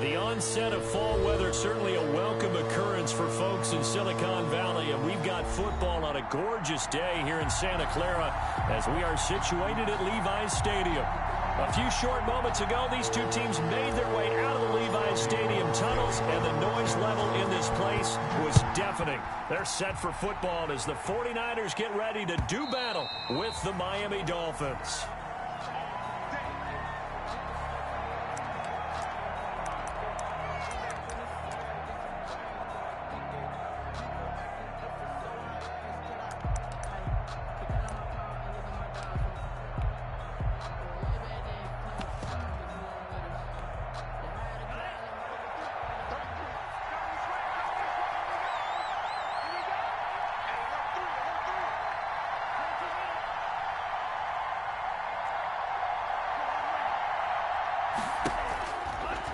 The onset of fall weather, certainly a welcome occurrence for folks in Silicon Valley, and we've got football on a gorgeous day here in Santa Clara as we are situated at Levi's Stadium. A few short moments ago, these two teams made their way out of the Levi's Stadium tunnels, and the noise level in this place was deafening. They're set for football as the 49ers get ready to do battle with the Miami Dolphins.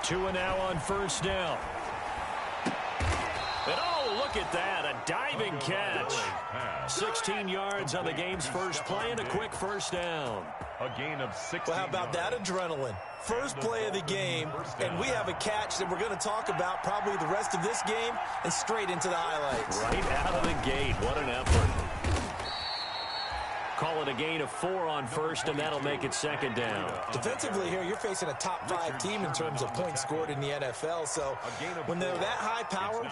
Two and now on first down. And oh, look at that, a diving catch. 16 yards on the game's first play and a quick first down. A gain of 16. Well, how about that adrenaline? First play of the game, and we have a catch that we're going to talk about probably the rest of this game and straight into the highlights. Right out of the gate, what an effort. Call it a gain of 4 on first, and that'll make it second down. Defensively here, you're facing a top-5 team in terms of points scored in the NFL, so when they're that high-powered,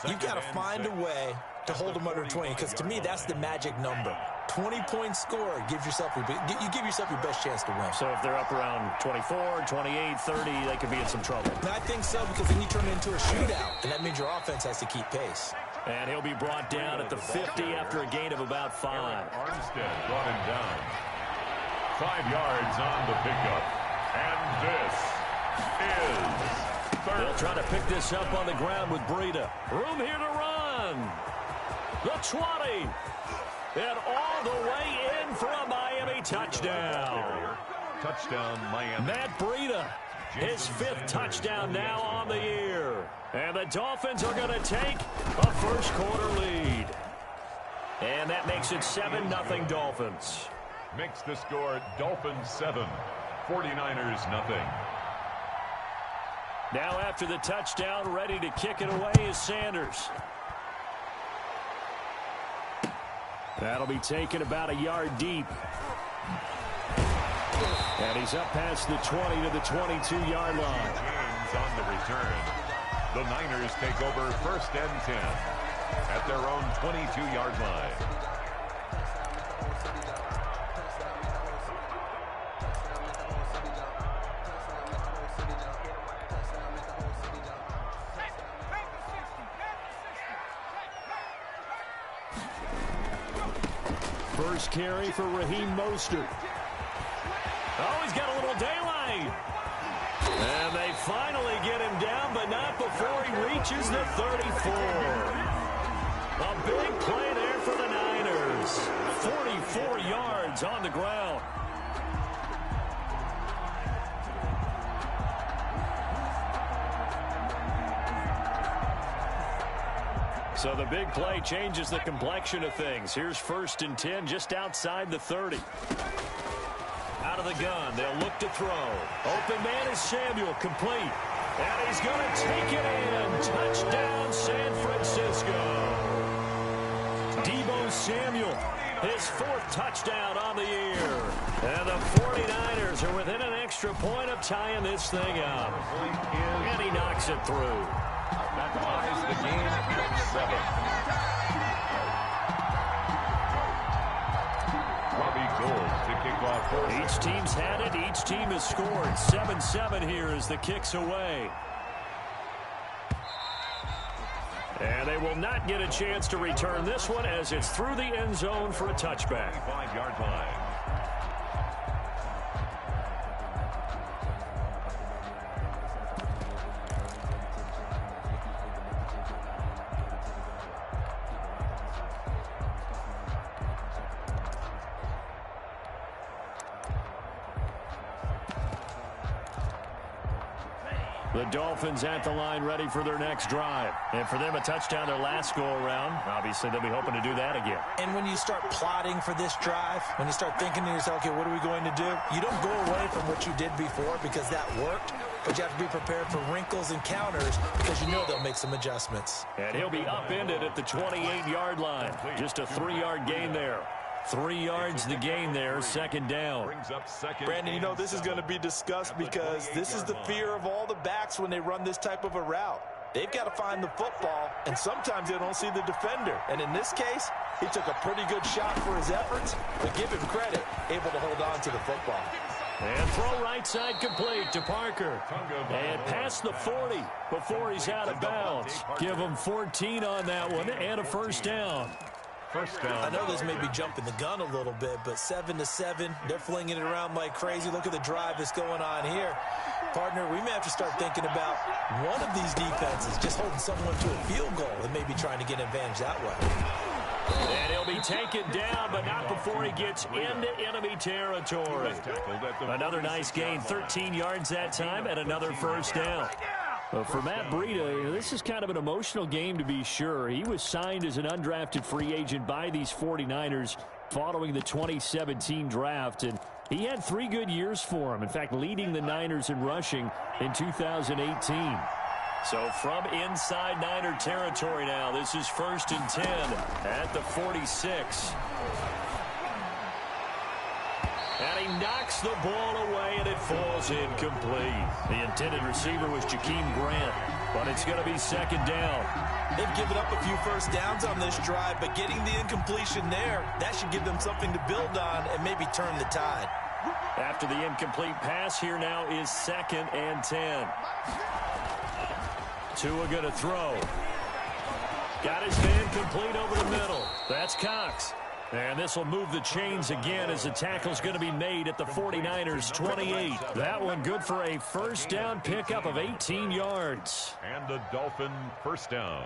you've got to find a way to hold them under 20, because to me, that's the magic number. 20 points scored, you give yourself your best chance to win. So if they're up around 24, 28, 30, they could be in some trouble. And I think so, because then you turn it into a shootout, and that means your offense has to keep pace. And he'll be brought down at the 50 after a gain of about 5. Armstead brought him down. 5 yards on the pickup. And this is third. They'll try to pick this up on the ground with Breida. Room here to run. The 20. And all the way in for a Miami touchdown. Touchdown, Miami. Matt Breida, his 5th touchdown now on the year. And the Dolphins are going to take a first-quarter lead. And that makes it 7-0 Dolphins. Makes the score Dolphins 7, 49ers nothing. Now after the touchdown, ready to kick it away is Sanders. That'll be taken about a yard deep. And he's up past the 20 to the 22-yard line. James on the return. The Niners take over 1st and 10 at their own 22-yard line. First carry for Raheem Mostert. Oh, he's got a little daylight. And they finally get him down, but not before he reaches the 34. A big play there for the Niners. 44 yards on the ground. So the big play changes the complexion of things. Here's 1st and 10 just outside the 30. Out of the gun, they'll look to throw. Open man is Samuel, complete. And he's going to take it in. Touchdown, San Francisco. Deebo Samuel, his 4th touchdown on the year. And the 49ers are within an extra point of tying this thing up. And he knocks it through. That ties the game at 7. Robbie Gould to kick off. Each team's had it. Each team has scored. 7-7 here as the kick's away. And they will not get a chance to return this one as it's through the end zone for a touchback. 5-yard line. The Dolphins at the line ready for their next drive. And for them, a touchdown their last go-around. Obviously, they'll be hoping to do that again. And when you start plotting for this drive, when you start thinking to yourself, okay, what are we going to do? You don't go away from what you did before because that worked, but you have to be prepared for wrinkles and counters because you know they'll make some adjustments. And he'll be upended at the 28-yard line. Just a 3-yard gain there. 3 yards the gain there, second down. Brandon, you know this is going to be discussed because this is the fear of all the backs when they run this type of a route. They've got to find the football, and sometimes they don't see the defender. And in this case, he took a pretty good shot for his efforts, but give him credit, able to hold on to the football. And throw right side complete to Parker. And past the 40 before he's out of bounds. Give him 14 on that one and a first down. I know this may be jumping the gun a little bit, but 7-7, they're flinging it around like crazy. Look at the drive that's going on here. Partner, we may have to start thinking about one of these defenses just holding someone to a field goal and maybe trying to get an advantage that way. And he'll be taken down, but not before he gets into enemy territory. Another nice gain, 13 yards that time, and another first down. For Matt Breida, this is kind of an emotional game to be sure. He was signed as an undrafted free agent by these 49ers following the 2017 draft, and he had 3 good years for him. In fact, leading the Niners in rushing in 2018. So from inside Niner territory now, this is 1st and 10 at the 46. And he knocks the ball away, and it falls incomplete. The intended receiver was Jakeem Grant, but it's going to be second down. They've given up a few first downs on this drive, but getting the incompletion there, that should give them something to build on and maybe turn the tide. After the incomplete pass, here now is 2nd and 10. Tua going to throw. Got his man complete over the middle. That's Cox. And this will move the chains again as the tackle's going to be made at the 49ers 28. That one good for a first down pickup of 18 yards. And a Dolphin first down.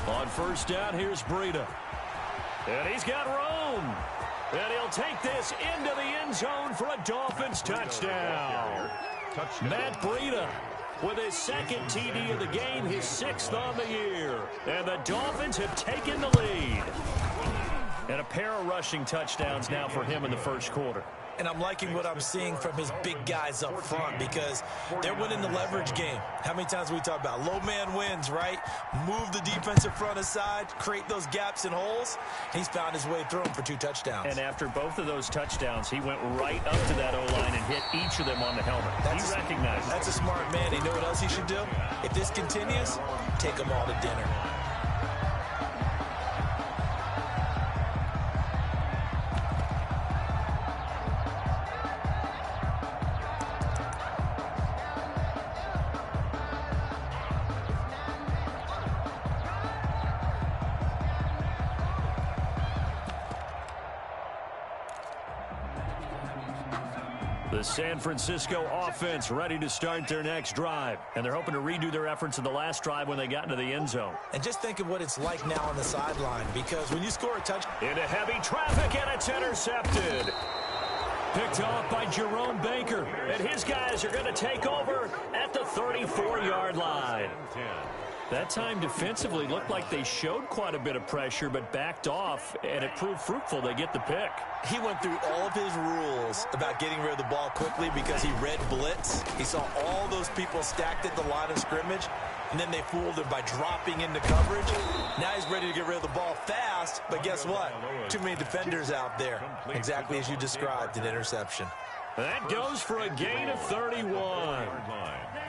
On first down, here's Breida. And he's got room. And he'll take this into the end zone for a Dolphins touchdown. Matt Breida with his 2nd TD of the game, his 6th on the year. And the Dolphins have taken the lead. And a pair of rushing touchdowns now for him in the first quarter. And I'm liking what I'm seeing from his big guys up front because they're winning the leverage game. How many times we talk about low man wins, right? Move the defensive front aside, create those gaps and holes. He's found his way through them for 2 touchdowns. And after both of those touchdowns, he went right up to that O-line and hit each of them on the helmet. He recognized it. That's a smart man. You know what else he should do? If this continues, take them all to dinner. The San Francisco offense ready to start their next drive. And they're hoping to redo their efforts in the last drive when they got into the end zone. And just think of what it's like now on the sideline, because when you score a touchdown... Into heavy traffic, and it's intercepted. Picked off by Jerome Baker. And his guys are going to take over at the 34-yard line. That time defensively looked like they showed quite a bit of pressure, but backed off, and it proved fruitful. They get the pick. He went through all of his rules about getting rid of the ball quickly because he read blitz. He saw all those people stacked at the line of scrimmage, and then they fooled him by dropping into coverage. Now he's ready to get rid of the ball fast, but guess what? Too many defenders out there. Exactly as you described, an interception. That goes for a gain of 31.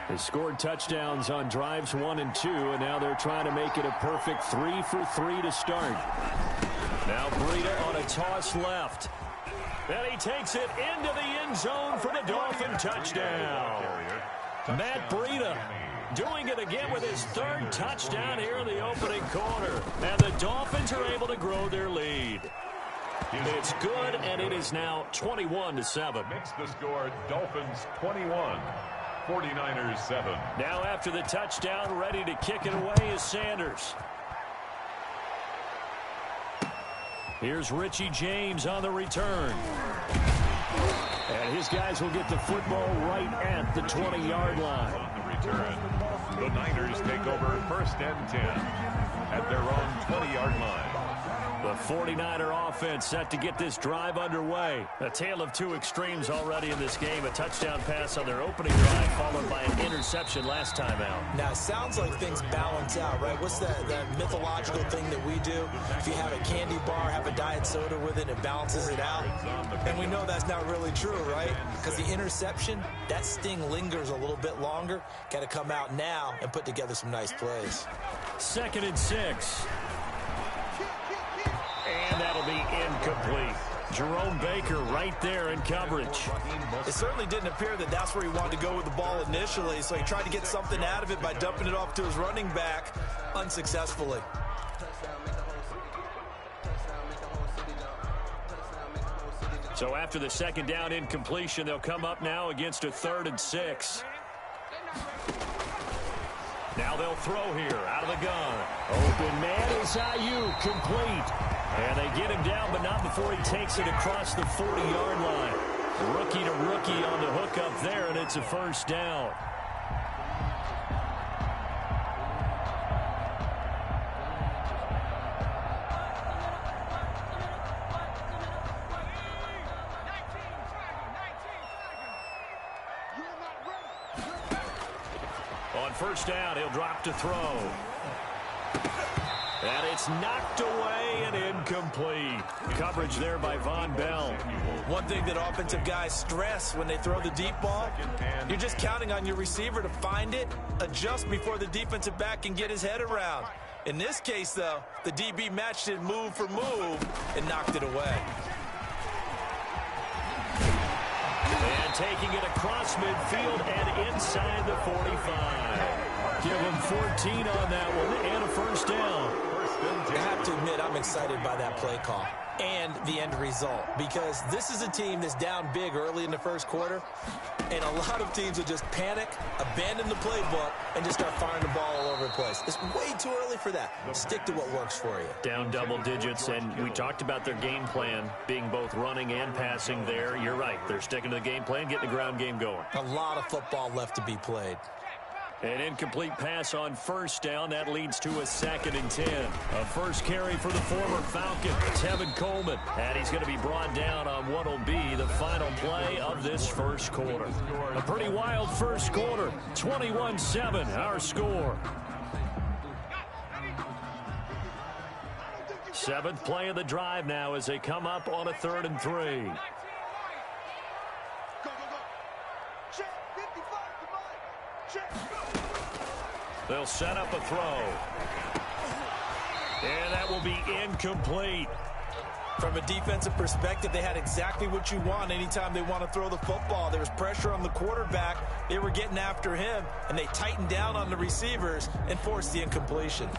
They scored touchdowns on drives 1 and 2, and now they're trying to make it a perfect 3 for 3 to start. Now Breida on a toss left. And he takes it into the end zone for the Dolphin touchdown. Matt Breida doing it again with his 3rd touchdown here in the opening quarter. And the Dolphins are able to grow their lead. It's good, and it is now 21-7. Makes the score Dolphins 21. 49ers 7. Now after the touchdown, ready to kick it away is Sanders. Here's Richie James on the return. And his guys will get the football right at the 20-yard line. On the return, the Niners take over 1st and 10 at their own 20-yard line. The 49er offense set to get this drive underway. A tale of two extremes already in this game. A touchdown pass on their opening drive, followed by an interception last time out. Now, it sounds like things balance out, right? What's that mythological thing that we do? If you have a candy bar, have a diet soda with it, it balances it out. And we know that's not really true, right? Because the interception, that sting lingers a little bit longer. Got to come out now and put together some nice plays. 2nd and 6. And that'll be incomplete. Jerome Baker right there in coverage. It certainly didn't appear that that's where he wanted to go with the ball initially, so he tried to get something out of it by dumping it off to his running back unsuccessfully. So after the 2nd down incompletion, they'll come up now against a 3rd and 6. Now they'll throw here out of the gun. Open man is Ayuk, complete. And they get him down, but not before he takes it across the 40-yard line. Rookie to rookie on the hook up there, and it's a 1st down. On 1st down, he'll drop to throw. And it's knocked away and incomplete. Coverage there by Von Bell. One thing that offensive guys stress when they throw the deep ball, you're just counting on your receiver to find it, adjust before the defensive back can get his head around. In this case, though, the DB matched it move for move and knocked it away. And taking it across midfield and inside the 45. Give him 14 on that one and a 1st down. I have to admit, I'm excited by that play call and the end result, because this is a team that's down big early in the 1st quarter, and a lot of teams will just panic, abandon the playbook, and just start firing the ball all over the place. It's way too early for that. Stick to what works for you. Down double digits, and we talked about their game plan being both running and passing there. You're right. They're sticking to the game plan, getting the ground game going. A lot of football left to be played. An incomplete pass on 1st down. That leads to a 2nd and 10. A first carry for the former Falcon, Tevin Coleman. And he's going to be brought down on what will be the final play of this 1st quarter. A pretty wild 1st quarter. 21-7, our score. 7th play of the drive now as they come up on a 3rd and 3. They'll set up a throw. And that will be incomplete. From a defensive perspective, they had exactly what you want anytime they want to throw the football. There was pressure on the quarterback. They were getting after him, and they tightened down on the receivers and forced the incompletion.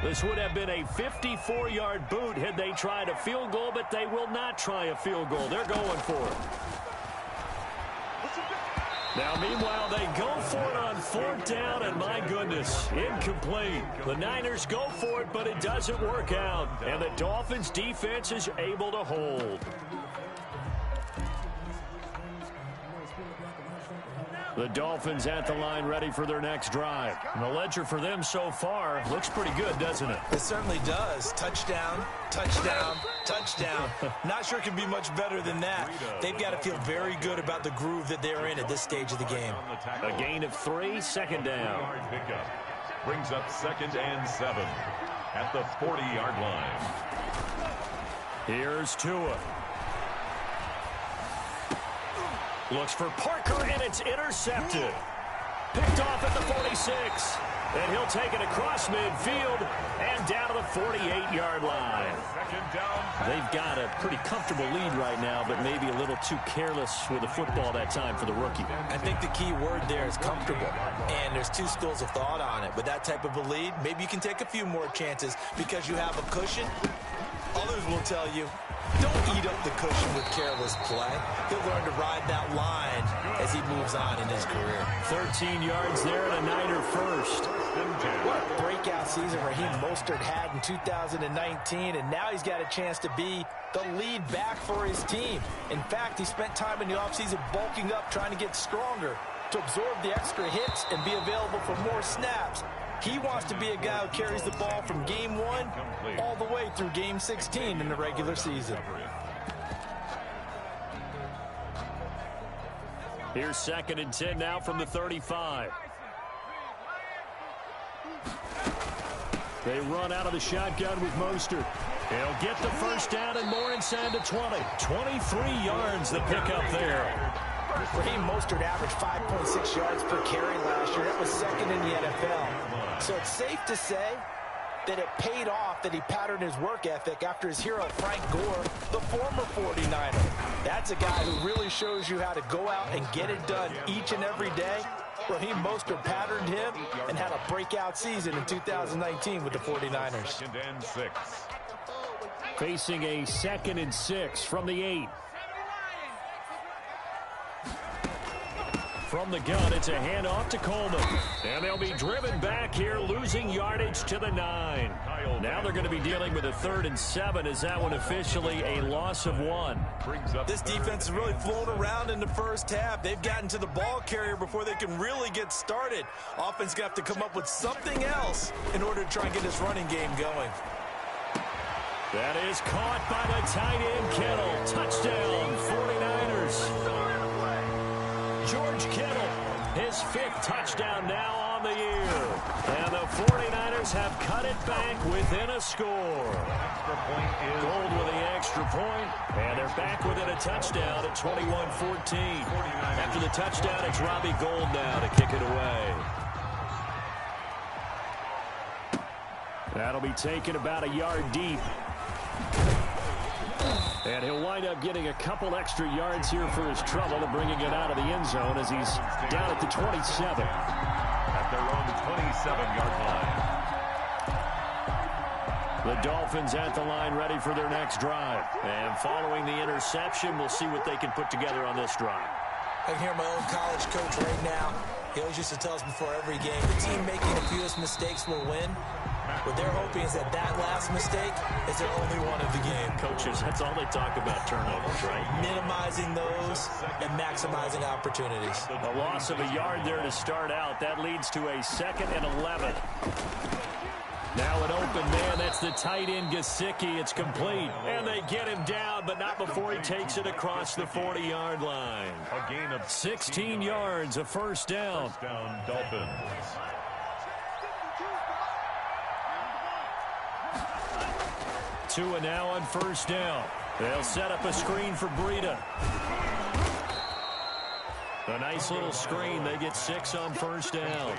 This would have been a 54-yard boot had they tried a field goal, but they will not try a field goal. They're going for it. Now, meanwhile, they go for it on 4th down, and my goodness, incomplete. The Niners go for it, but it doesn't work out, and the Dolphins' defense is able to hold. The Dolphins at the line ready for their next drive. And the ledger for them so far looks pretty good, doesn't it? It certainly does. Touchdown, touchdown, touchdown. Not sure it can be much better than that. They've got to feel very good about the groove that they're in at this stage of the game. A gain of 3, 2nd down. Brings up 2nd and 7 at the 40-yard line. Here's Tua. Looks for Parker, and it's intercepted. Picked off at the 46. And he'll take it across midfield and down to the 48-yard line. They've got a pretty comfortable lead right now, but maybe a little too careless with the football that time for the rookie. I think the key word there is comfortable, and there's two schools of thought on it. With that type of a lead, maybe you can take a few more chances because you have a cushion. Others will tell you, don't eat up the cushion with careless play. He'll learn to ride that line as he moves on in his career. 13 yards there and a Niner first. What a breakout season Raheem Mostert had in 2019, and now he's got a chance to be the lead back for his team. In fact, he spent time in the offseason bulking up, trying to get stronger to absorb the extra hits and be available for more snaps. He wants to be a guy who carries the ball from game 1 all the way through game 16 in the regular season. Here's 2nd and 10 now from the 35. They run out of the shotgun with Mostert. He'll get the first down and more inside the 20. 23 yards the pickup there. Raheem Mostert averaged 5.6 yards per carry last year. That was 2nd in the NFL. So it's safe to say that it paid off that he patterned his work ethic after his hero Frank Gore, the former 49er. That's a guy who really shows you how to go out and get it done each and every day. Raheem Mostert patterned him and had a breakout season in 2019 with the 49ers. Facing a 2nd and 6 from the 8. From the gun, it's a handoff to Coleman. And they'll be driven back here, losing yardage to the 9. Now they're going to be dealing with a 3rd and 7. Is that one officially a loss of 1? This defense is really flown around in the first half. They've gotten to the ball carrier before they can really get started. Offense going to have to come up with something else in order to try and get this running game going. That is caught by the tight end, Kittle. Touchdown, 49ers. George Kittle, his 5th touchdown now on the year. And the 49ers have cut it back within a score. Gold with the extra point, and they're back within a touchdown at 21-14. After the touchdown, it's Robbie Gould now to kick it away. That'll be taken about a yard deep. And he'll wind up getting a couple extra yards here for his trouble and bringing it out of the end zone as he's down at the 27. At their own 27-yard line. The Dolphins at the line ready for their next drive. And following the interception, we'll see what they can put together on this drive. I can hear my old college coach right now. He always used to tell us before every game, the team making the fewest mistakes will win. What they're hoping is that last mistake is their only one of the game. Coaches, that's all they talk about, turnovers, right? Minimizing those and maximizing opportunities. A loss of a yard there to start out. That leads to a 2nd and 11. Now an open man. That's the tight end, Gesicki. It's complete. And they get him down, but not before he takes it across the 40-yard line. A gain of 16 yards, a first down. First down, Dolphins. Tua now on first down. They'll set up a screen for Breida. A nice little screen. They get 6 on first down.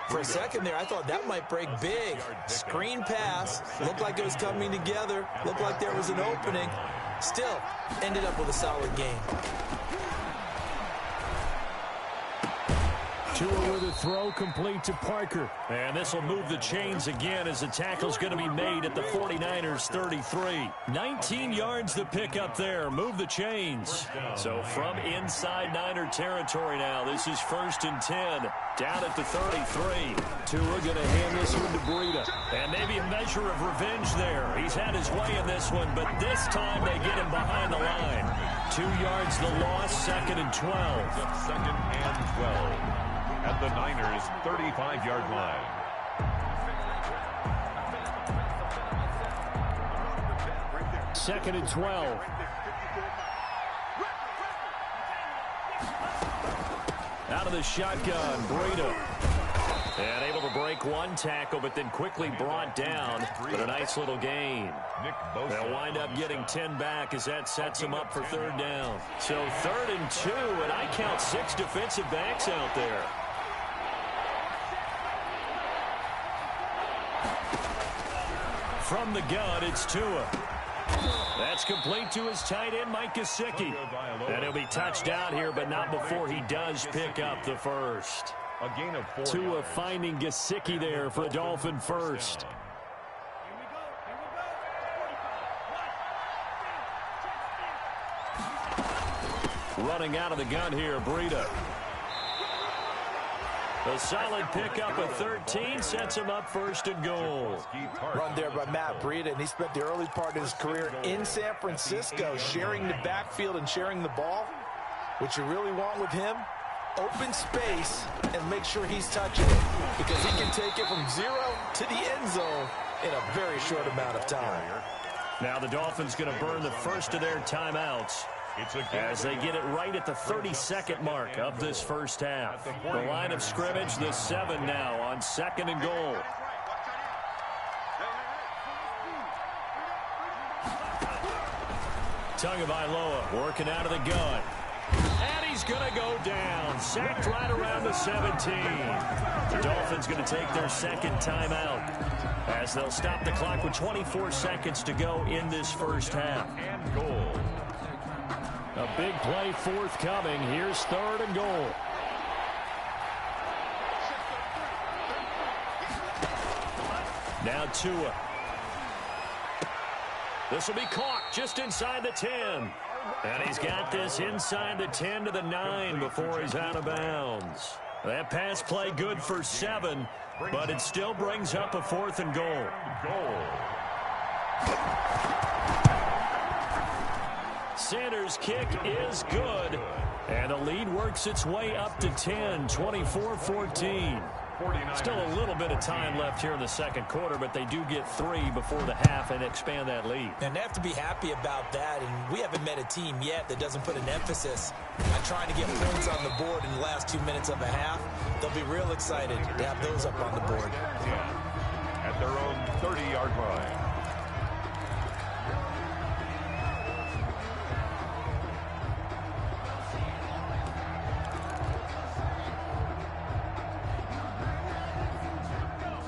For a second there, I thought that might break big. Screen pass. Looked like it was coming together. Looked like there was an opening. Still, ended up with a solid game. Tua with a throw complete to Parker. And this will move the chains again as the tackle's going to be made at the 49ers 33. 19 yards the pickup there. Move the chains. So from inside Niner territory now, this is 1st and 10. Down at the 33. Tua going to hand this one to Breida. And maybe a measure of revenge there. He's had his way in this one, but this time they get him behind the line. 2 yards the loss, 2nd and 12. 2nd and 12. At the Niners' 35-yard line. Second and 12. Out of the shotgun, Breida. And able to break one tackle, but then quickly brought down. But a nice little gain. They'll wind up getting 10 back as that sets them up for 3rd down. So 3rd and 2, and I count 6 defensive backs out there. From the gun, it's Tua. That's complete to his tight end, Mike Gesicki. And he'll be touched down here, but not before he does pick up the first. Tua finding Gesicki there for a Dolphin first. Running out of the gun here, Breida. A solid pickup of 13 sets him up first and goal. Run there by Matt Breida, and he spent the early part of his career in San Francisco sharing the backfield and sharing the ball. What you really want with him, open space and make sure he's touching it, because he can take it from 0 to the end zone in a very short amount of time. Now the Dolphins going to burn the first of their timeouts as they get it right at the 32nd mark of this first half. The line of scrimmage, the 7 now on 2nd and goal. Tagovailoa working out of the gun. And he's going to go down. Sacked right around the 17. The Dolphins going to take their second timeout as they'll stop the clock with 24 seconds to go in this first half. And goal. A big play forthcoming. Here's 3rd and goal. Now Tua. This will be caught just inside the 10. And he's got this inside the 10 to the 9 before he's out of bounds. That pass play good for 7, but it still brings up a 4th and goal. Sanders' kick is good, and the lead works its way up to 10, 24-14. Still a little bit of time left here in the second quarter, but they do get 3 before the half and expand that lead. And they have to be happy about that, and we haven't met a team yet that doesn't put an emphasis on trying to get points on the board in the last 2 minutes of a half. They'll be real excited to have those up on the board. At their own 30-yard line.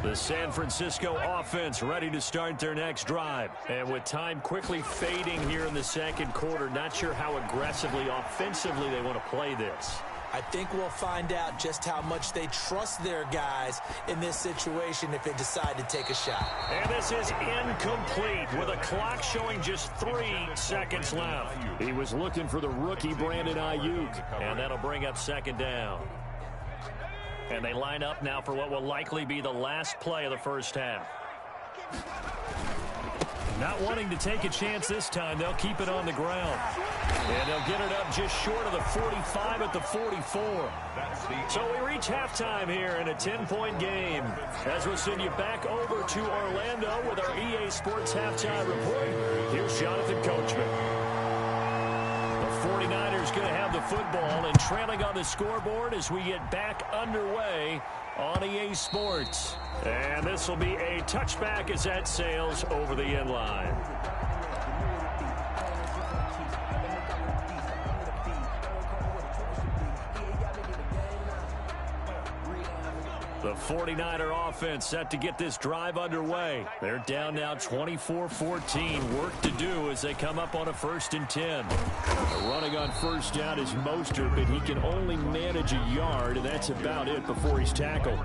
The San Francisco offense ready to start their next drive. And with time quickly fading here in the second quarter, not sure how aggressively, offensively they want to play this. I think we'll find out just how much they trust their guys in this situation if they decide to take a shot. And this is incomplete with a clock showing just 3 seconds left. He was looking for the rookie Brandon Ayuk, and that'll bring up 2nd down. And they line up now for what will likely be the last play of the first half. Not wanting to take a chance this time, they'll keep it on the ground. And they'll get it up just short of the 45 at the 44. So we reach halftime here in a 10-point game. As we'll send you back over to Orlando with our EA Sports Halftime Report, here's Jonathan Coachman. The 49ers going to have the football and trailing on the scoreboard as we get back underway on EA Sports. And this will be a touchback as that sails over the end line. The 49er offense set to get this drive underway. They're down now 24-14. Work to do as they come up on a 1st and 10. Running on 1st down is Mostert, but he can only manage a yard, and that's about it before he's tackled.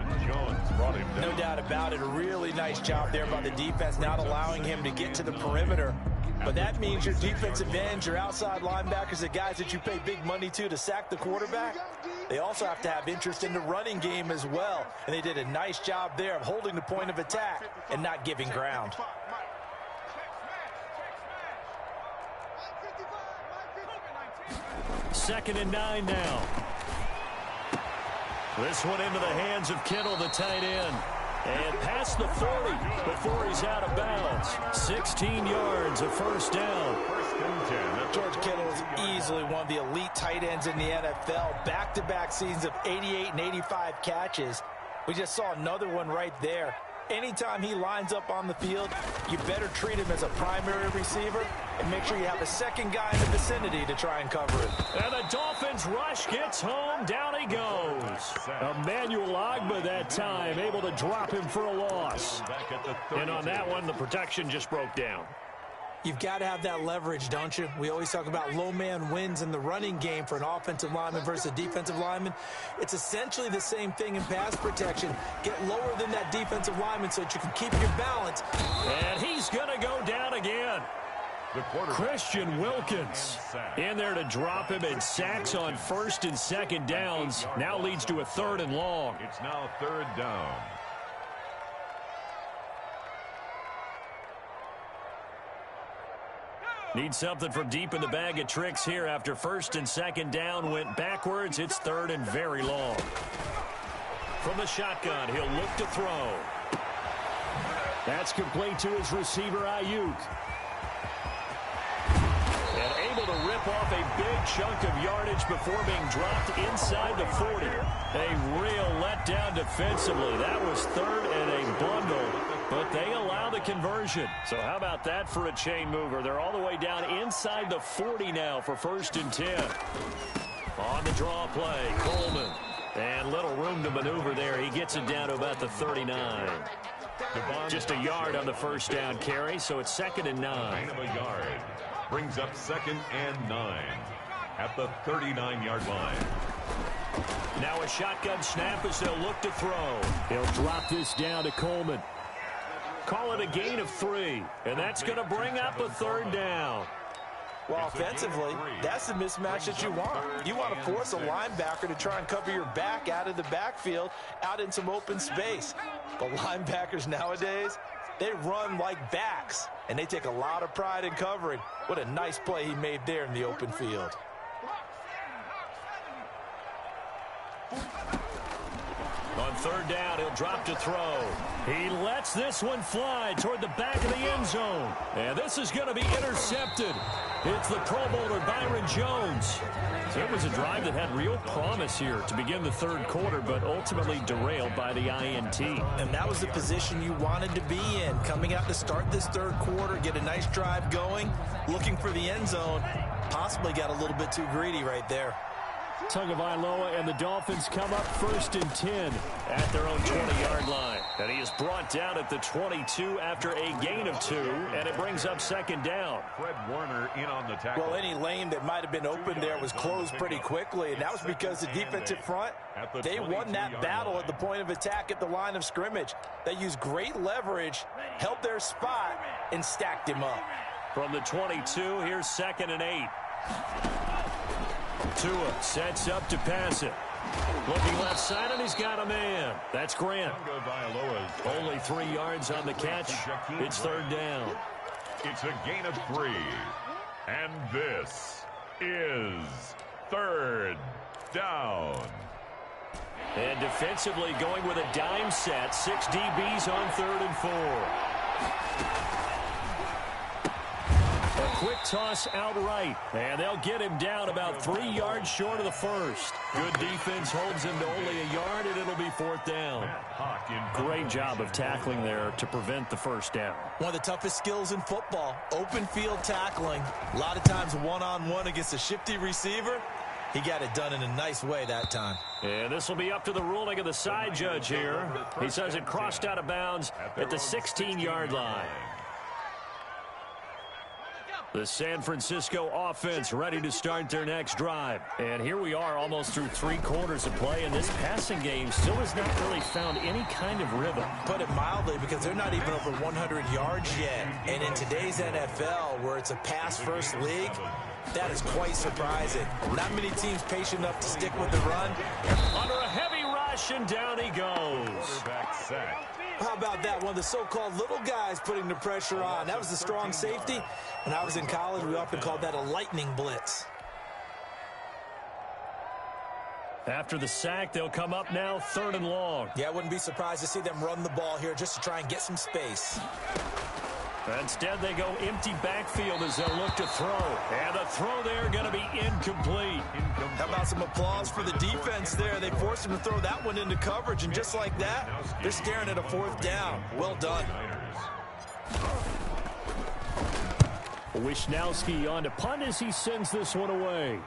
No doubt about it. A really nice job there by the defense, not allowing him to get to the perimeter. But that means your defensive ends, your outside linebackers, the guys that you pay big money to sack the quarterback, they also have to have interest in the running game as well. And they did a nice job there of holding the point of attack and not giving ground. Second and 9 now. This one into the hands of Kittle, the tight end. And past the 40 before he's out of bounds. 16 yards, a 1st down. George Kittle is easily one of the elite tight ends in the NFL. Back-to-back seasons of 88 and 85 catches. We just saw another one right there. Anytime he lines up on the field, you better treat him as a primary receiver and make sure you have a second guy in the vicinity to try and cover it. And the Dolphins rush gets home. Down he goes. Emmanuel Ogbah that time, able to drop him for a loss. And on that one, the protection just broke down. You've got to have that leverage, don't you? We always talk about low man wins in the running game for an offensive lineman versus a defensive lineman. It's essentially the same thing in pass protection. Get lower than that defensive lineman so that you can keep your balance. And he's going to go down again. Christian Wilkins in there to drop him, and sacks on first and second downs. Now leads to a 3rd and long. It's now 3rd down. Need something from deep in the bag of tricks here after 1st and 2nd down went backwards. It's 3rd and very long. From the shotgun, he'll look to throw. That's complete to his receiver, Ayuk. And able to rip off a big chunk of yardage before being dropped inside the 40. A real letdown defensively. That was 3rd and a bundle, but they allow the conversion. So how about that for a chain mover? They're all the way down inside the 40 now for 1st and 10. On the draw play, Coleman. And little room to maneuver there. He gets it down to about the 39. Just a yard on the 1st down carry, so it's 2nd and 9. Of a yard. Brings up 2nd and 9 at the 39-yard line. Now a shotgun snap as they'll look to throw. He'll drop this down to Coleman. Call it a gain of 3, and that's going to bring up a 3rd down. Well, offensively, that's the mismatch that you want. You want to force a linebacker to try and cover your back out of the backfield, out in some open space. But linebackers nowadays, they run like backs, and they take a lot of pride in covering. What a nice play he made there in the open field. On 3rd down, he'll drop to throw. He lets this one fly toward the back of the end zone. And this is going to be intercepted. It's the Pro Bowler Byron Jones. So it was a drive that had real promise here to begin the 3rd quarter, but ultimately derailed by the INT. And that was the position you wanted to be in. Coming out to start this 3rd quarter, get a nice drive going, looking for the end zone. Possibly got a little bit too greedy right there. Tagovailoa and the Dolphins come up 1st and 10 at their own 20-yard line. And he is brought down at the 22 after a gain of 2, and it brings up 2nd down. Fred Warner in on the tackle. Well, any lane that might have been open there was closed pretty quickly, and that was because the defensive front, they won that battle at the point of attack at the line of scrimmage. They used great leverage, held their spot, and stacked him up. From the 22, here's 2nd and 8. Tua sets up to pass it. Looking left side, and he's got a man. That's Grant. Only 3 yards on the catch. It's 3rd down. It's a gain of 3. And this is 3rd down. And defensively going with a dime set. 6 DBs on 3rd and 4. A quick toss outright, and they'll get him down about 3 yards short of the 1st. Good defense holds him to only a yard, and it'll be 4th down. Great job of tackling there to prevent the 1st down. One of the toughest skills in football, open field tackling. A lot of times one-on-one against a shifty receiver. He got it done in a nice way that time. And this will be up to the ruling of the side judge here. He says it crossed out of bounds at the 16-yard line. The San Francisco offense ready to start their next drive. And here we are almost through 3 quarters of play, and this passing game still has not really found any kind of rhythm. Put it mildly, because they're not even over 100 yards yet. And in today's NFL, where it's a pass-first league, that is quite surprising. Not many teams patient enough to stick with the run. Under a heavy rush, and down he goes. Quarterback sack. How about that? One of the so-called little guys putting the pressure on. That was the strong safety. When I was in college, we often called that a lightning blitz. After the sack, they'll come up now 3rd and long. Yeah, I wouldn't be surprised to see them run the ball here just to try and get some space. Instead, they go empty backfield as they'll look to throw. And the throw there going to be incomplete. How about some applause for the defense there? They forced him to throw that one into coverage, and just like that, they're staring at a 4th down. Well done. Wisnowski on to punt as he sends this one away.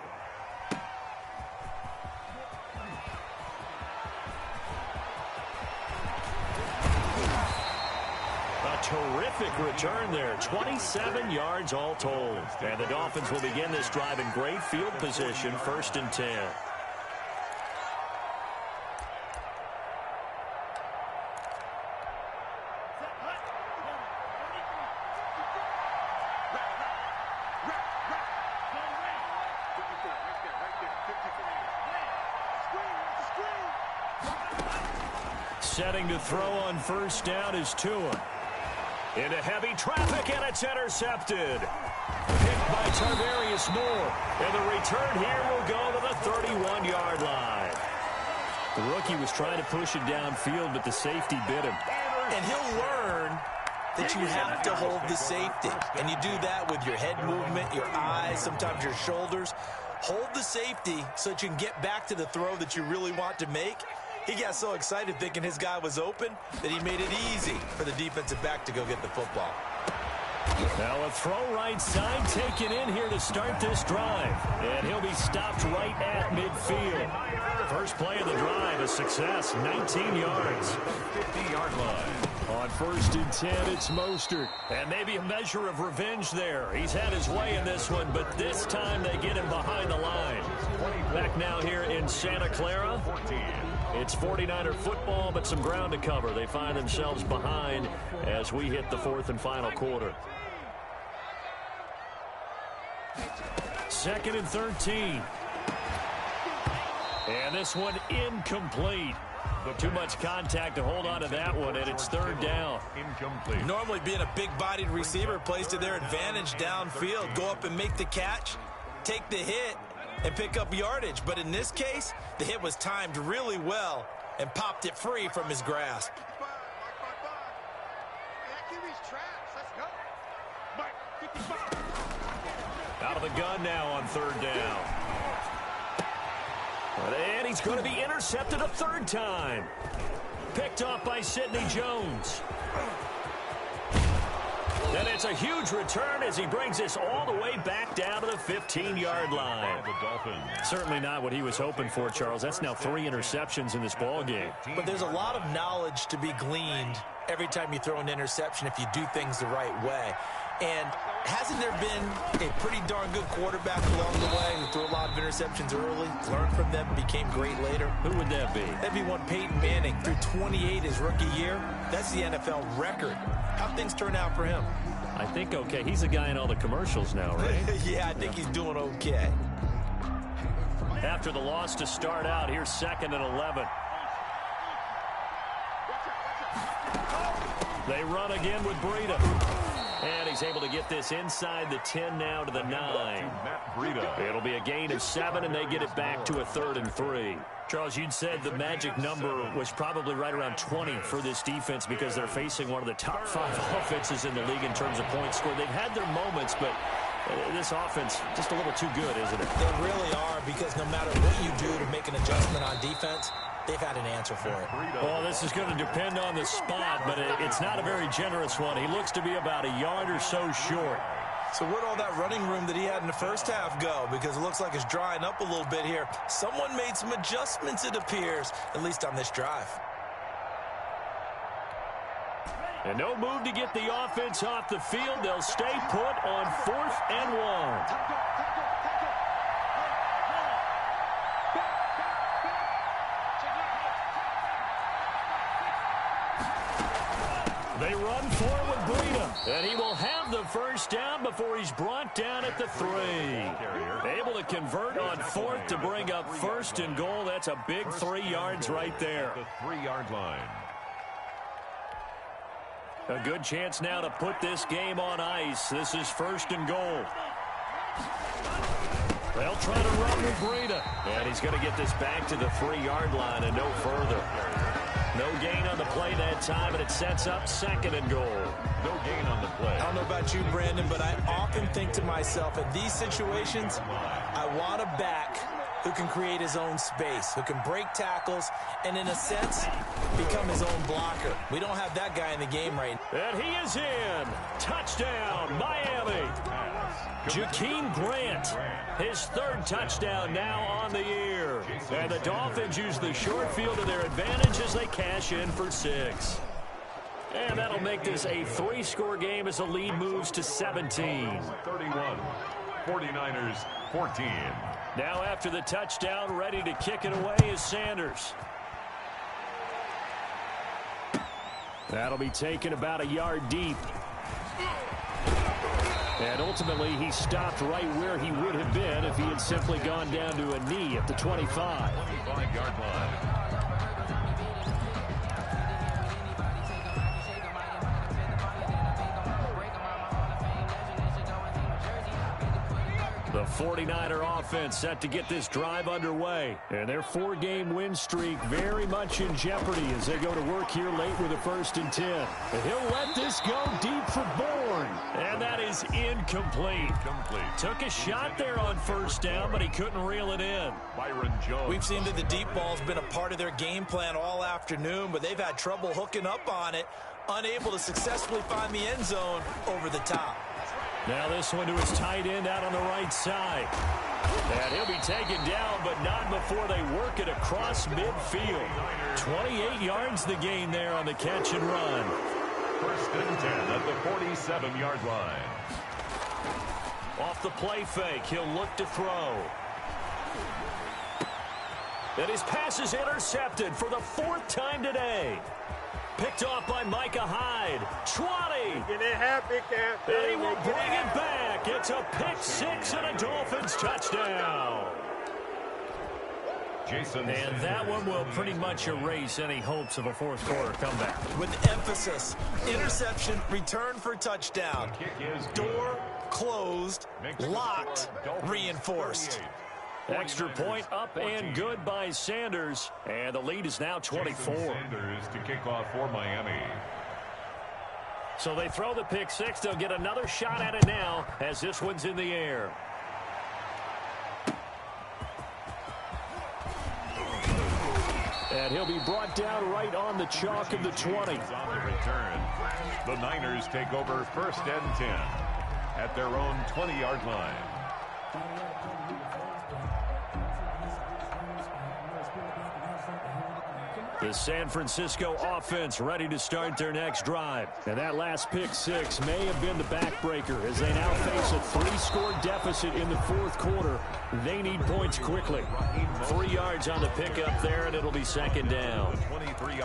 Terrific return there. 27 yards all told. And the Dolphins will begin this drive in great field position, 1st and 10. Setting to throw on 1st down is Tua. Into heavy traffic, and it's intercepted. Picked by Tarvarius Moore. And the return here will go to the 31-yard line. The rookie was trying to push it downfield, but the safety bit him. And he'll learn that you have to hold the safety. And you do that with your head movement, your eyes, sometimes your shoulders. Hold the safety so that you can get back to the throw that you really want to make. He got so excited thinking his guy was open that he made it easy for the defensive back to go get the football. Now a throw right side taken in here to start this drive. And he'll be stopped right at midfield. First play of the drive, a success, 19 yards. 50-yard line. On 1st and 10, it's Mostert. And maybe a measure of revenge there. He's had his way in this one, but this time they get him behind the line. Back now here in Santa Clara. It's 49er football, but some ground to cover. They find themselves behind as we hit the 4th and final quarter. 2nd and 13. And this one incomplete. Too much contact to hold on to that one, and it's 3rd down. Incomplete. Normally being a big-bodied receiver plays to their advantage downfield. Go up and make the catch, take the hit, and pick up yardage. But in this case, the hit was timed really well and popped it free from his grasp. Out of the gun now on 3rd down. And he's going to be intercepted a 3rd time. Picked off by Sidney Jones. And it's a huge return as he brings this all the way back down to the 15-yard line. Certainly not what he was hoping for, Charles. That's now 3 interceptions in this ball game. But there's a lot of knowledge to be gleaned every time you throw an interception if you do things the right way. And hasn't there been a pretty darn good quarterback along the way who threw a lot of interceptions early, learned from them, became great later? Who would that be? That'd be one Peyton Manning. Threw 28 his rookie year. That's the NFL record. How'd things turn out for him? I think okay. He's the guy in all the commercials now, right? Yeah, I think he's doing okay. After the loss to start out, here's 2nd and 11. They run again with Breida. And he's able to get this inside the 10 now to the 9. It'll be a gain of 7, and they get it back to a 3rd and 3. Charles, you'd said the magic number was probably right around 20 for this defense because they're facing one of the top 5 offenses in the league in terms of points scored. They've had their moments, but this offense just a little too good, isn't it? They really are, because no matter what you do to make an adjustment on defense, they've had an answer for it. Well, this is going to depend on the spot, but it's not a very generous one. He looks to be about a yard or so short. So where'd all that running room that he had in the first half go? Because it looks like it's drying up a little bit here. Someone made some adjustments, it appears, at least on this drive. And no move to get the offense off the field. They'll stay put on 4th and 1. They run forward with Breida, and he will have the first down before he's brought down at the 3. Able to convert on 4th to bring up 1st and goal. That's a big 3 yards right there. The 3-yard line. A good chance now to put this game on ice. This is 1st and goal. They'll try to run with Breida, and he's going to get this back to the 3-yard line and no further. No gain on the play that time, and it sets up 2nd and goal. No gain on the play. I don't know about you, Brandon, but I often think to myself, in these situations, I want a back who can create his own space, who can break tackles, and in a sense, become his own blocker. We don't have that guy in the game right now. And he is in. Touchdown, Miami. Jakeem Grant, his 3rd touchdown now on the year. And the Dolphins use the short field to their advantage as they cash in for 6. And that'll make this a 3-score game as the lead moves to 17. 31, 49ers 14. Now after the touchdown, ready to kick it away is Sanders. That'll be taken about a yard deep. And ultimately, he stopped right where he would have been if he had simply gone down to a knee at the 25. 25-yard line. The 49er offense set to get this drive underway. And their 4-game win streak very much in jeopardy as they go to work here late with a 1st and 10. And he'll let this go deep for Bourne. And that is incomplete. Took a shot there on 1st down, but he couldn't reel it in. Byron Jones. We've seen that the deep ball's been a part of their game plan all afternoon, but they've had trouble hooking up on it, unable to successfully find the end zone over the top. Now this one to his tight end out on the right side. And he'll be taken down, but not before they work it across midfield. 28 yards the gain there on the catch and run. 1st and 10 at the 47-yard line. Off the play fake, he'll look to throw. And his pass is intercepted for the 4th time today. Picked off by Micah Hyde. 20. Get it happy, Captain. And he will bring it back. It's a pick 6 and a Dolphins touchdown. And that one will pretty much erase any hopes of a 4th quarter comeback. With emphasis, interception, return for touchdown. Door closed, locked, reinforced. Extra point up and good by Sanders. And the lead is now 24. Sanders to kick off for Miami. So they throw the pick 6. They'll get another shot at it now as this one's in the air. And he'll be brought down right on the chalk of the 20. On the return, the Niners take over 1st and 10 at their own 20-yard line. The San Francisco offense ready to start their next drive. And that last pick 6 may have been the backbreaker as they now face a 3-score deficit in the 4th quarter. They need points quickly. 3 yards on the pickup there, and it'll be 2nd down.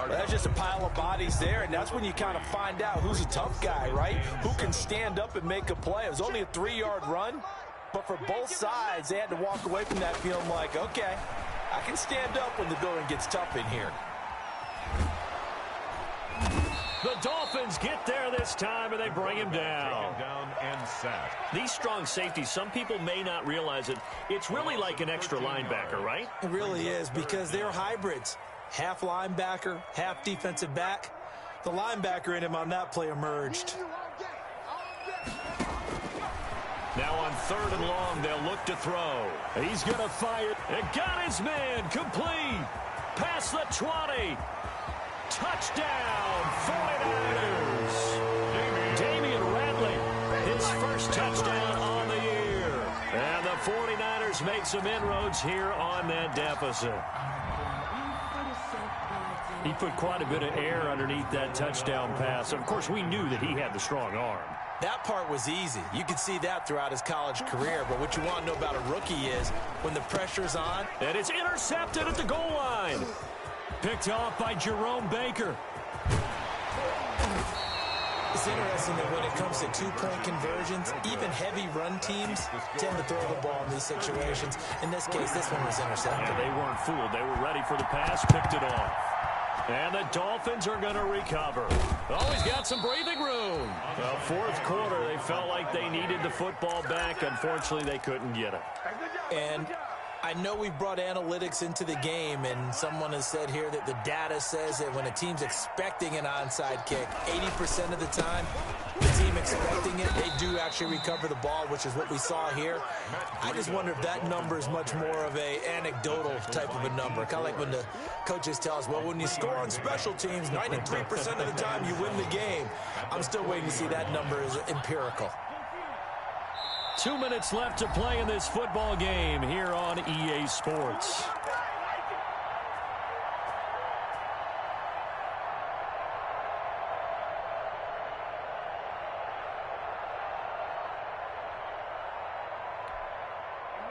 That's just a pile of bodies there, and that's when you kind of find out who's a tough guy, right? Who can stand up and make a play. It was only a 3-yard run, but for both sides, they had to walk away from that feeling like, okay, I can stand up when the going gets tough in here. The Dolphins get there this time, and they bring him down. Taken down and sacked. These strong safeties, some people may not realize it. It's really like an extra linebacker, right? It really is, because they're hybrids. Half linebacker, half defensive back. The linebacker in him on that play emerged. Now on 3rd and long, they'll look to throw. He's going to fire. And got his man complete. Past the 20. Touchdown, 49ers. Damian Ratley, his 1st touchdown on the year. And the 49ers make some inroads here on that deficit. He put quite a bit of air underneath that touchdown pass. Of course, we knew that he had the strong arm. That part was easy. You could see that throughout his college career. But what you want to know about a rookie is when the pressure's on. And it's intercepted at the goal line. Picked off by Jerome Baker. It's interesting that when it comes to 2-point conversions, even heavy run teams tend to throw the ball in these situations. In this case, this one was intercepted. And they weren't fooled. They were ready for the pass, picked it off. And the Dolphins are going to recover. Oh, he's got some breathing room. Well, 4th quarter, they felt like they needed the football back. Unfortunately, they couldn't get it. And I know we've brought analytics into the game, and someone has said here that the data says that when a team's expecting an onside kick, 80% of the time, the team expecting it, they do actually recover the ball, which is what we saw here. I just wonder if that number is much more of a anecdotal type of a number. Kind of like when the coaches tell us, well, when you score on special teams, 93% of the time you win the game. I'm still waiting to see that number is empirical. 2 minutes left to play in this football game here on EA Sports.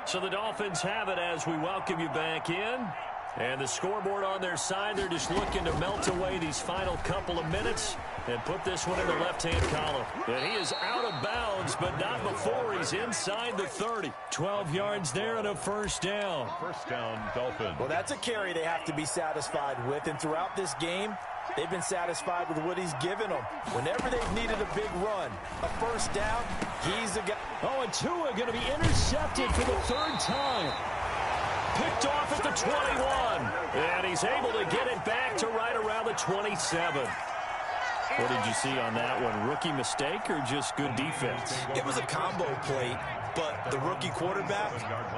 So the Dolphins have it as we welcome you back in. And the scoreboard on their side, they're just looking to melt away these final couple of minutes and put this one in the left-hand column. And he is out of bounds, but not before he's inside the 30. 12 yards there and a first down. First down, Dolphins. Well, that's a carry they have to be satisfied with. And throughout this game, they've been satisfied with what he's given them. Whenever they've needed a big run, a first down, he's the guy. Oh, and Tua going to be intercepted for the third time. Picked off at the 21. And he's able to get it back to right around the 27. What did you see on that one? Rookie mistake or just good defense? It was a combo plate, but the rookie quarterback,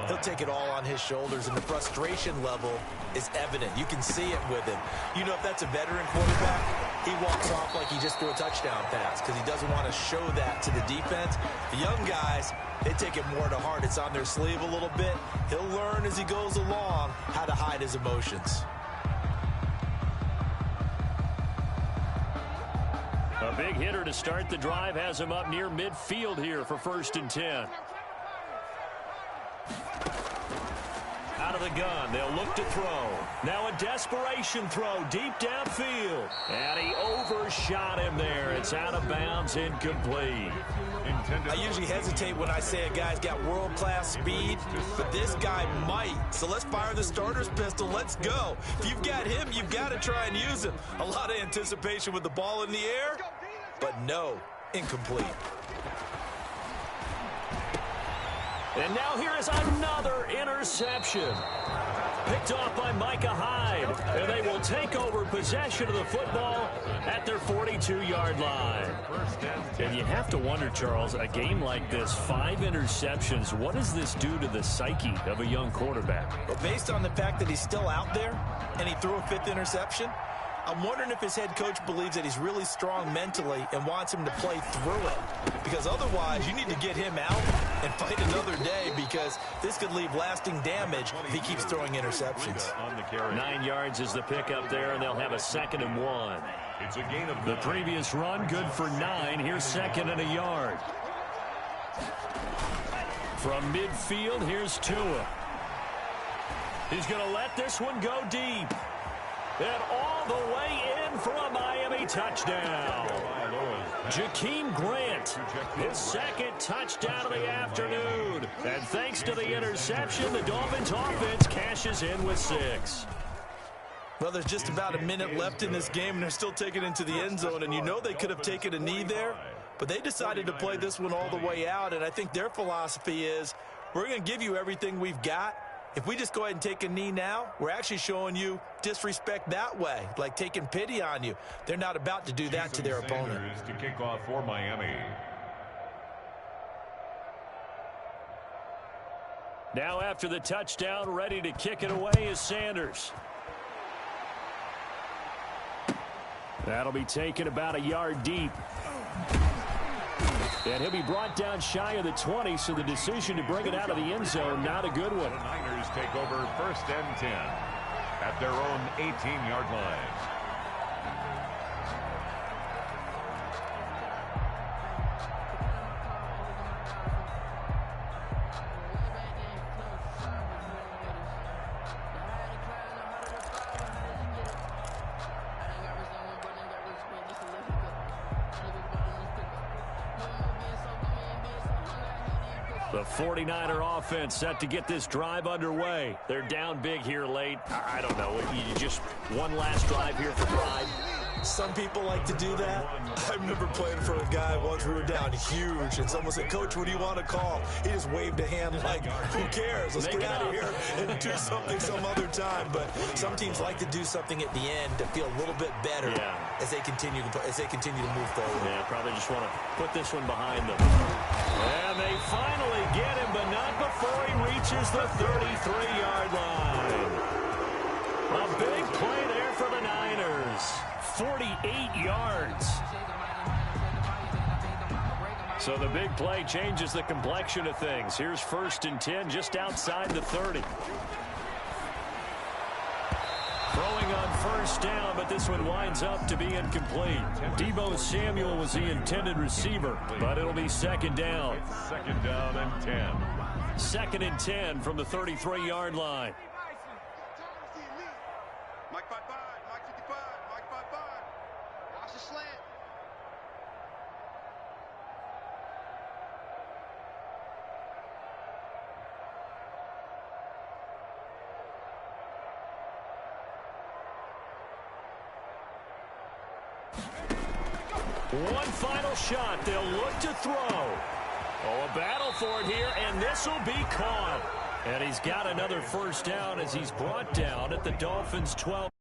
he'll take it all on his shoulders, and the frustration level is evident. You can see it with him. You know, if that's a veteran quarterback, he walks off like he just threw a touchdown pass because he doesn't want to show that to the defense. The young guys, they take it more to heart. It's on their sleeve a little bit. He'll learn as he goes along how to hide his emotions. A big hitter to start the drive has him up near midfield here for 1st and 10. Out of the gun, they'll look to throw. Now a desperation throw deep downfield. And he overshot him there. It's out of bounds, incomplete. I usually hesitate when I say a guy's got world-class speed, but this guy might. So let's fire the starter's pistol. Let's go. If you've got him, you've got to try and use him. A lot of anticipation with the ball in the air, but no, incomplete. And now here is another interception. Picked off by Micah Hyde. And they will take over possession of the football at their 42-yard line. And you have to wonder, Charles, a game like this, 5 interceptions, what does this do to the psyche of a young quarterback? Well, based on the fact that he's still out there and he threw a 5th interception, I'm wondering if his head coach believes that he's really strong mentally and wants him to play through it. Because otherwise, you need to get him out and fight another day, because this could leave lasting damage if he keeps throwing interceptions. 9 yards is the pickup there, and they'll have a 2nd and 1. It's a gain of 9. The previous run, good for 9. Here's 2nd and a yard. From midfield, here's Tua. He's going to let this one go deep. And all the way in for a Miami touchdown. Jakeem Grant, his 2nd touchdown of the afternoon. And thanks to the interception, the Dolphins offense cashes in with 6. Well, there's just about a minute left in this game, and they're still taking it into the end zone. And you know they could have taken a knee there, but they decided to play this one all the way out. And I think their philosophy is, we're going to give you everything we've got. If we just go ahead and take a knee now, we're actually showing you disrespect that way, like taking pity on you. They're not about to do that to their opponent. To kick off for Miami. Now after the touchdown, ready to kick it away is Sanders. That'll be taken about a yard deep. And he'll be brought down shy of the 20, so the decision to bring it out of the end zone, not a good one. The Niners take over 1st and 10 at their own 18-yard line. The 49er offense set to get this drive underway. They're down big here late. I don't know. You just one last drive here for Pride. Some people like to do that. I remember playing for a guy once. We were down huge, and someone said, "Coach, what do you want to call?" He just waved a hand like, "Who cares? Let's get out of here and do something some other time." But some teams like to do something at the end to feel a little bit better as they continue to move forward. Yeah, probably just want to put this one behind them. And they finally get him, but not before he reaches the 33-yard line. A big play there for the Niners. 48 yards. So the big play changes the complexion of things. Here's 1st and 10 just outside the 30. Throwing on 1st down, but this one winds up to be incomplete. Deebo Samuel was the intended receiver, but it'll be 2nd down. 2nd down and 10. 2nd and 10 from the 33-yard line. Mike 55, Mike 55, Mike 55. Watch the slant. One final shot. They'll look to throw. Oh, a battle for it here, and this will be caught. And he's got another 1st down as he's brought down at the Dolphins' 12.